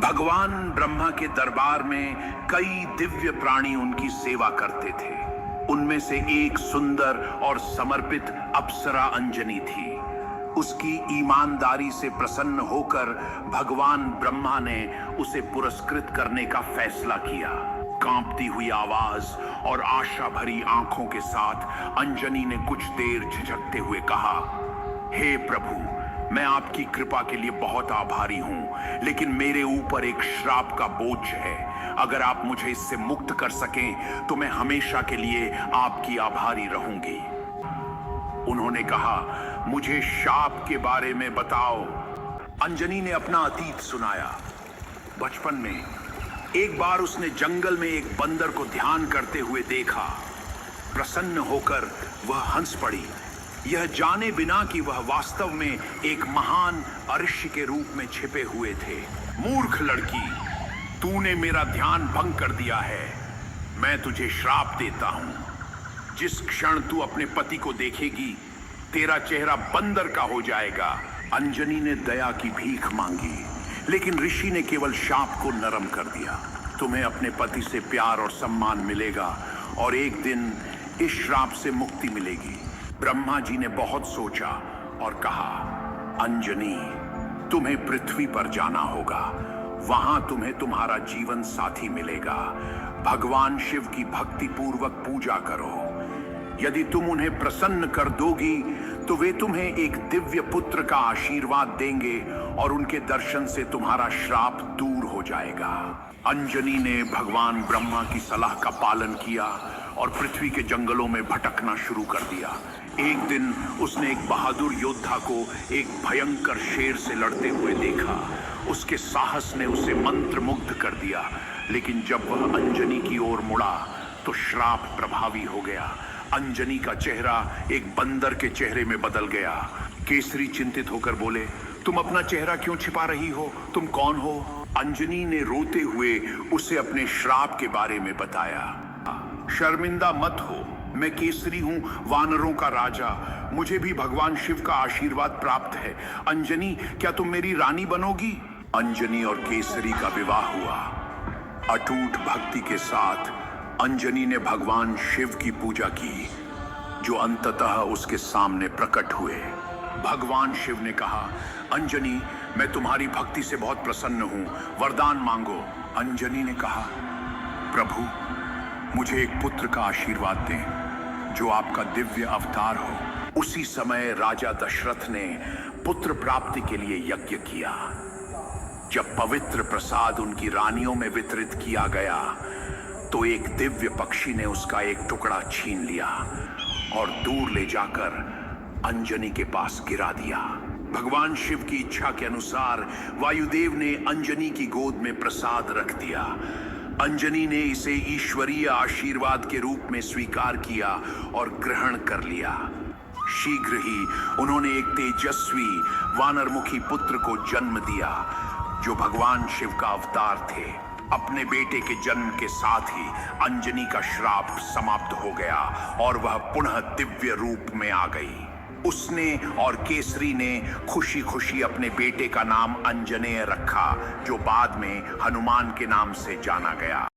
भगवान ब्रह्मा के दरबार में कई दिव्य प्राणी उनकी सेवा करते थे। उनमें से एक सुंदर और समर्पित अप्सरा अंजनी थी। उसकी ईमानदारी से प्रसन्न होकर भगवान ब्रह्मा ने उसे पुरस्कृत करने का फैसला किया। कांपती हुई आवाज और आशा भरी आंखों के साथ अंजनी ने कुछ देर झिझकते हुए कहा, हे प्रभु, मैं आपकी कृपा के लिए बहुत आभारी हूं, लेकिन मेरे ऊपर एक श्राप का बोझ है। अगर आप मुझे इससे मुक्त कर सकें तो मैं हमेशा के लिए आपकी आभारी रहूंगी। उन्होंने कहा, मुझे शाप के बारे में बताओ। अंजनी ने अपना अतीत सुनाया। बचपन में एक बार उसने जंगल में एक बंदर को ध्यान करते हुए देखा। प्रसन्न होकर वह हंस पड़ी, यह जाने बिना कि वह वास्तव में एक महान अरिष्य के रूप में छिपे हुए थे। मूर्ख लड़की, तूने मेरा ध्यान भंग कर दिया है। मैं तुझे श्राप देता हूं। जिस क्षण तू अपने पति को देखेगी, तेरा चेहरा बंदर का हो जाएगा। अंजनी ने दया की भीख मांगी, लेकिन ऋषि ने केवल शाप को नरम कर दिया। तुम्हें अपने पति से प्यार और सम्मान मिलेगा और एक दिन इस श्राप से मुक्ति मिलेगी। ब्रह्मा जी ने बहुत सोचा और कहा, अंजनी, तुम्हें पृथ्वी पर जाना होगा। वहां तुम्हें तुम्हारा जीवन साथी मिलेगा। भगवान शिव की भक्ति पूर्वक पूजा करो। यदि तुम उन्हें प्रसन्न कर दोगी तो वे तुम्हें एक दिव्य पुत्र का आशीर्वाद देंगे और उनके दर्शन से तुम्हारा श्राप दूर हो जाएगा। अंजनी ने भगवान ब्रह्मा की सलाह का पालन किया और पृथ्वी के जंगलों में भटकना शुरू कर दिया। एक दिन उसने एक बहादुर योद्धा को एक भयंकर शेर से लड़ते हुए देखा। उसके साहस ने उसे मंत्रमुग्ध कर दिया, लेकिन जब वह अंजनी की ओर मुड़ा तो श्राप प्रभावी हो गया। अंजनी का चेहरा एक बंदर के चेहरे में बदल गया। केसरी चिंतित होकर बोले, तुम अपना चेहरा क्यों छिपा रही हो? तुम कौन हो? अंजनी ने रोते हुए उसे अपने श्राप के बारे में बताया। शर्मिंदा मत हो, मैं केसरी हूं, वानरों का राजा। मुझे भी भगवान शिव का आशीर्वाद प्राप्त है। अंजनी, क्या तुम मेरी रानी बनोगी? अंजनी और केसरी का विवाह हुआ। अटूट भक्ति के साथ अंजनी ने भगवान शिव की पूजा की, जो अंततः उसके सामने प्रकट हुए। भगवान शिव ने कहा, अंजनी, मैं तुम्हारी भक्ति से बहुत प्रसन्न हूं, वरदान मांगो। अंजनी ने कहा, प्रभु, मुझे एक पुत्र का आशीर्वाद दें जो आपका दिव्य अवतार हो। उसी समय राजा दशरथ ने पुत्र प्राप्ति के लिए यज्ञ किया। जब पवित्र प्रसाद उनकी रानियों में वितरित किया गया तो एक दिव्य पक्षी ने उसका एक टुकड़ा छीन लिया और दूर ले जाकर अंजनी के पास गिरा दिया। भगवान शिव की इच्छा के अनुसार वायुदेव ने अंजनी की गोद में प्रसाद रख दिया। अंजनी ने इसे ईश्वरीय आशीर्वाद के रूप में स्वीकार किया और ग्रहण कर लिया। शीघ्र ही उन्होंने एक तेजस्वी वानरमुखी पुत्र को जन्म दिया, जो भगवान शिव का अवतार थे। अपने बेटे के जन्म के साथ ही अंजनी का श्राप समाप्त हो गया और वह पुनः दिव्य रूप में आ गई। उसने और केसरी ने खुशी खुशी अपने बेटे का नाम अंजनेय रखा, जो बाद में हनुमान के नाम से जाना गया।